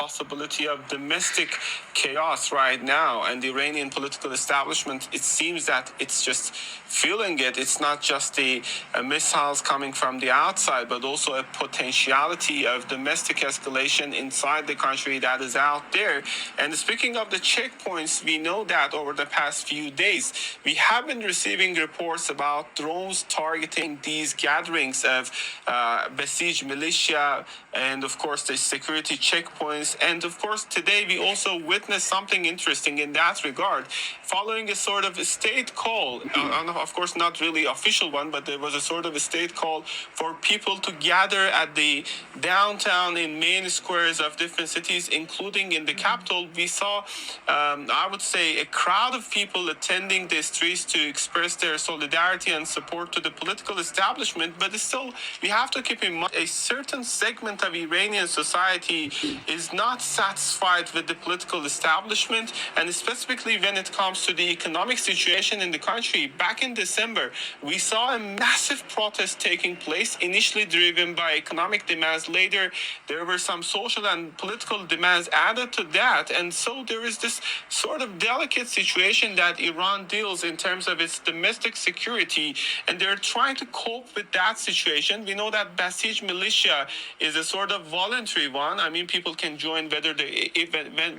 possibility of domestic chaos right now, and the Iranian political establishment, it seems that it's just feeling it. It's not just the missiles coming from the outside, but also a potentiality of domestic escalation inside the country that is out there. And speaking of the checkpoints, we know that over the past few days, we have been receiving reports about drones targeting these gatherings of besieged militia and, of course, the security checkpoints. And, of course, today we also witnessed something interesting in that regard. Following a sort of a state call, of course, not really official one, but there was a sort of a state call for people to gather at the downtown in main squares of different cities, including in the capital. We saw, I would say, a crowd of people attending the streets to express their solidarity and support to the political establishment. But still, we have to keep in mind a certain segment of Iranian society is not satisfied with the political establishment, and specifically when it comes to the economic situation in the country. Back in December, we saw a massive protest taking place, initially driven by economic demands. Later, there were some social and political demands added to that. And so there is this sort of delicate situation that Iran deals in terms of its domestic security, and they're trying to cope with that situation. We know that Basij militia is a sort of voluntary one. I mean, people can join whether they,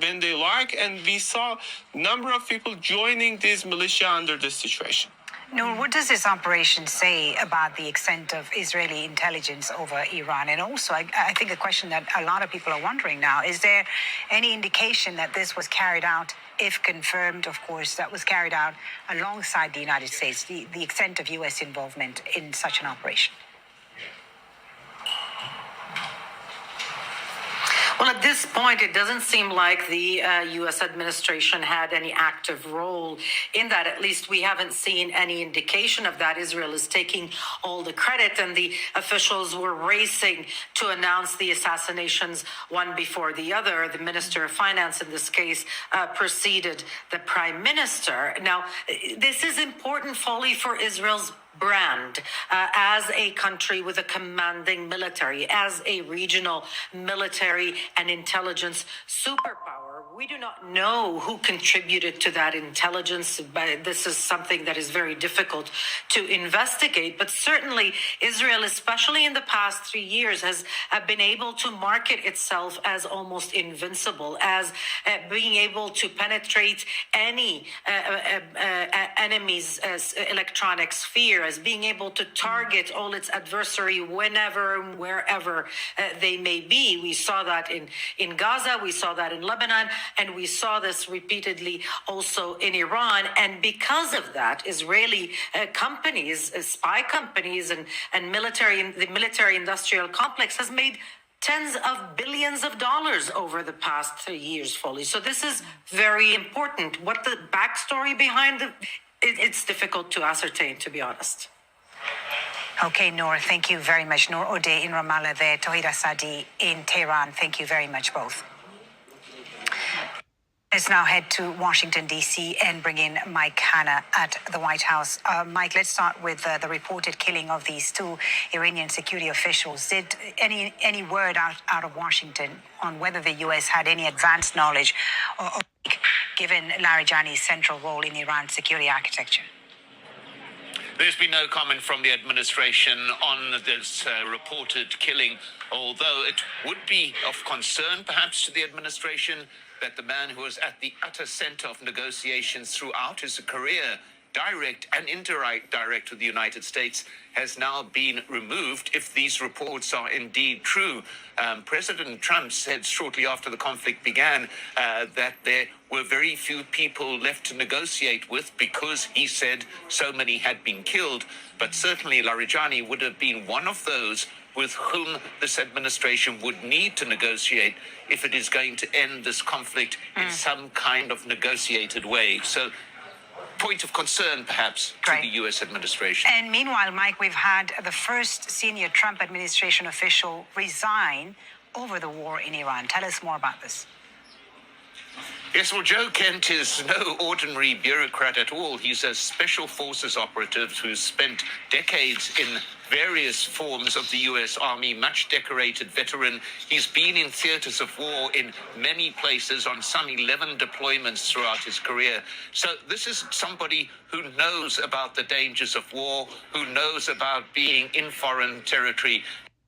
when they like, and we saw a number of people joining these militia under this situation. Noor, what does this operation say about the extent of Israeli intelligence over Iran? And also, I think a question that a lot of people are wondering now, is there any indication that this was carried out, if confirmed, of course, that was carried out alongside the United States, the extent of U.S. involvement in such an operation? Well, at this point, it doesn't seem like the U.S. administration had any active role in that. At least we haven't seen any indication of that. Israel is taking all the credit, and the officials were racing to announce the assassinations one before the other. The Minister of Finance, in this case, preceded the Prime Minister. Now, this is important folly for Israel's brand as a country with a commanding military, as a regional military and intelligence superpower. We do not know who contributed to that intelligence, but this is something that is very difficult to investigate. But certainly Israel, especially in the past 3 years, has been able to market itself as almost invincible, as being able to penetrate any enemy's electronic sphere, as being able to target all its adversary whenever, wherever they may be. We saw that in Gaza, we saw that in Lebanon, and we saw this repeatedly also in Iran. And because of that, Israeli companies, spy companies and the military industrial complex has made tens of billions of dollars over the past 3 years fully. So this is very important. What the backstory behind it's difficult to ascertain, to be honest. Okay, Noor, thank you very much. Noor Odeh in Ramallah there, Tawhid Asadi in Tehran. Thank you very much both. Let's now head to Washington, D.C. and bring in Mike Hanna at the White House. Mike, let's start with the reported killing of these two Iranian security officials. Did any word out of Washington on whether the U.S. had any advanced knowledge or given Larijani's central role in Iran's security architecture? There's been no comment from the administration on this reported killing, although it would be of concern perhaps to the administration that the man who was at the utter center of negotiations throughout his career, direct and indirect with the United States, has now been removed if these reports are indeed true. President Trump said shortly after the conflict began that there were very few people left to negotiate with because, he said, so many had been killed. But certainly Larijani would have been one of those with whom this administration would need to negotiate if it is going to end this conflict in some kind of negotiated way. So, point of concern, perhaps, to the U.S. administration. And meanwhile, Mike, we've had the first senior Trump administration official resign over the war in Iran. Tell us more about this. Yes, well, Joe Kent is no ordinary bureaucrat at all. He's a special forces operative who's spent decades in various forms of the U.S. Army, much decorated veteran. He's been in theaters of war in many places on some 11 deployments throughout his career. So this is somebody who knows about the dangers of war, who knows about being in foreign territory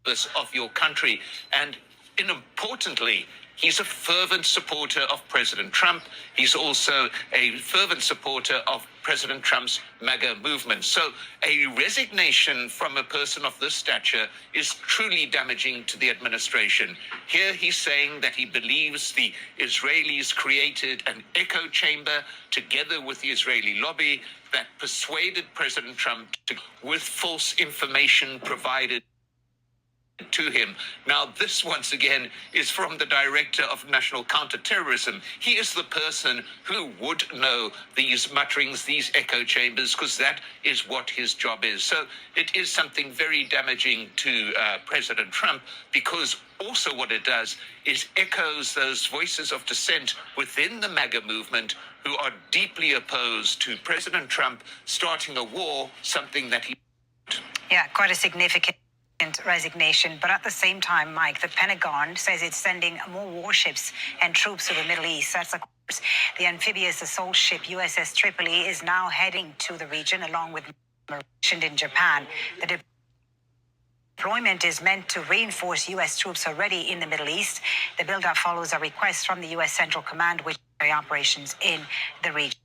of your country. And importantly, he's a fervent supporter of President Trump. He's also a fervent supporter of President Trump's MAGA movement. So a resignation from a person of this stature is truly damaging to the administration. Here he's saying that he believes the Israelis created an echo chamber together with the Israeli lobby that persuaded President Trump to, with false information provided to him. Now, this once again is from the director of national counterterrorism. He is the person who would know these mutterings, these echo chambers, because that is what his job is. So it is something very damaging to President Trump, because also what it does is echoes those voices of dissent within the MAGA movement who are deeply opposed to President Trump starting a war, something that he... Yeah, quite a significant resignation. But at the same time, Mike, the Pentagon says it's sending more warships and troops to the Middle East. That's, of course, the amphibious assault ship USS Tripoli is now heading to the region along with mentioned in Japan. The deployment is meant to reinforce U.S. troops already in the Middle East. The buildup follows a request from the U.S. Central Command, which carry operations in the region.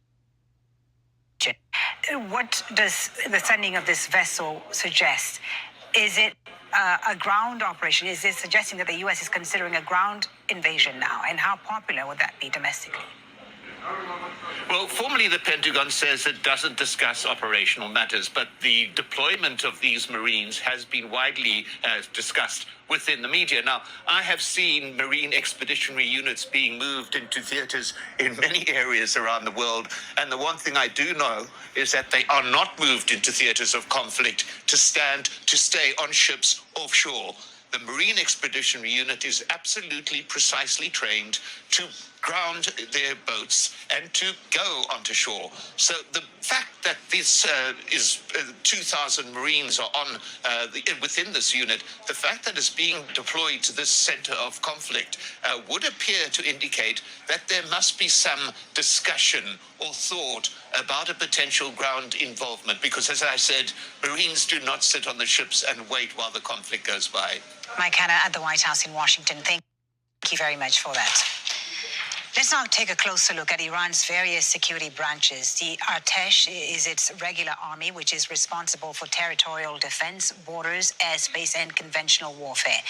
What does the sending of this vessel suggest? Is it a ground operation? Is it suggesting that the U.S. is considering a ground invasion now? And how popular would that be domestically? Well, formally, the Pentagon says it doesn't discuss operational matters, but the deployment of these Marines has been widely discussed within the media. Now, I have seen Marine expeditionary units being moved into theaters in many areas around the world, and the one thing I do know is that they are not moved into theaters of conflict to stay on ships offshore. The Marine Expeditionary Unit is absolutely precisely trained to ground their boats and to go onto shore. So the fact that this 2,000 Marines are on within this unit, the fact that it's being deployed to this center of conflict would appear to indicate that there must be some discussion or thought about a potential ground involvement, because, as I said, Marines do not sit on the ships and wait while the conflict goes by. Mike Hanna at the White House in Washington. Thank you very much for that. Let's now take a closer look at Iran's various security branches. The Artesh is its regular army, which is responsible for territorial defense, borders, airspace, and conventional warfare.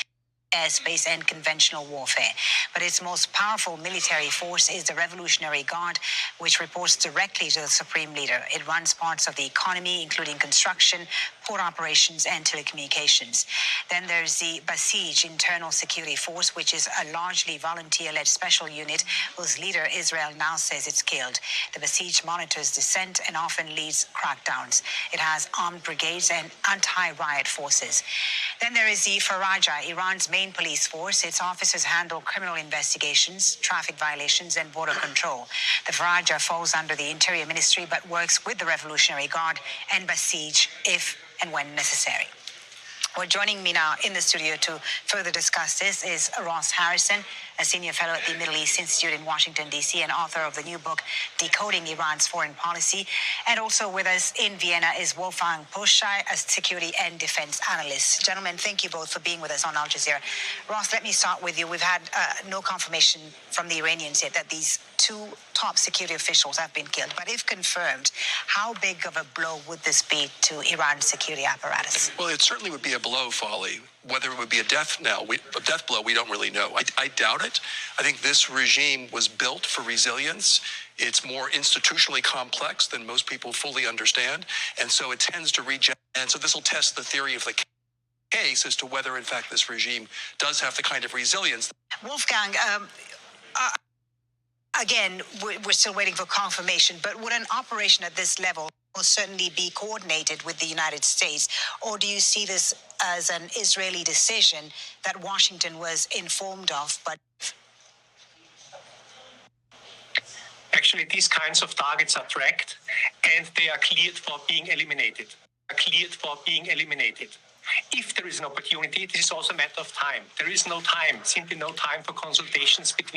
But its most powerful military force is the Revolutionary Guard, which reports directly to the Supreme Leader. It runs parts of the economy, including construction, port operations, and telecommunications. Then there's the Basij Internal Security Force, which is a largely volunteer-led special unit whose leader, Israel, now says it's killed. The Basij monitors dissent and often leads crackdowns. It has armed brigades and anti-riot forces. Then there is the Faraja, Iran's main police force. Its officers handle criminal investigations, traffic violations, and border control. The Faraja falls under the Interior Ministry but works with the Revolutionary Guard and Basij if and when necessary. Well, joining me now in the studio to further discuss this is Ross Harrison, a senior fellow at the Middle East Institute in Washington, D.C., and author of the new book, Decoding Iran's Foreign Policy. And also with us in Vienna is Wolfgang Puschei, a security and defense analyst. Gentlemen, thank you both for being with us on Al Jazeera. Ross, let me start with you. We've had no confirmation from the Iranians yet that these two top security officials have been killed. But if confirmed, how big of a blow would this be to Iran's security apparatus? Well, it certainly would be a blow, Folly. Whether it would be a death blow, we don't really know. I doubt it. I think this regime was built for resilience. It's more institutionally complex than most people fully understand, and so it tends to reject. And so this will test the theory of the case as to whether, in fact, this regime does have the kind of resilience. Wolfgang, again, we're still waiting for confirmation, but would an operation at this level most certainly be coordinated with the United States, or do you see this as an Israeli decision that Washington was informed of, but... actually these kinds of targets are tracked and they are cleared for being eliminated. If there is an opportunity, this is also a matter of time. There is no time, simply no time for consultations between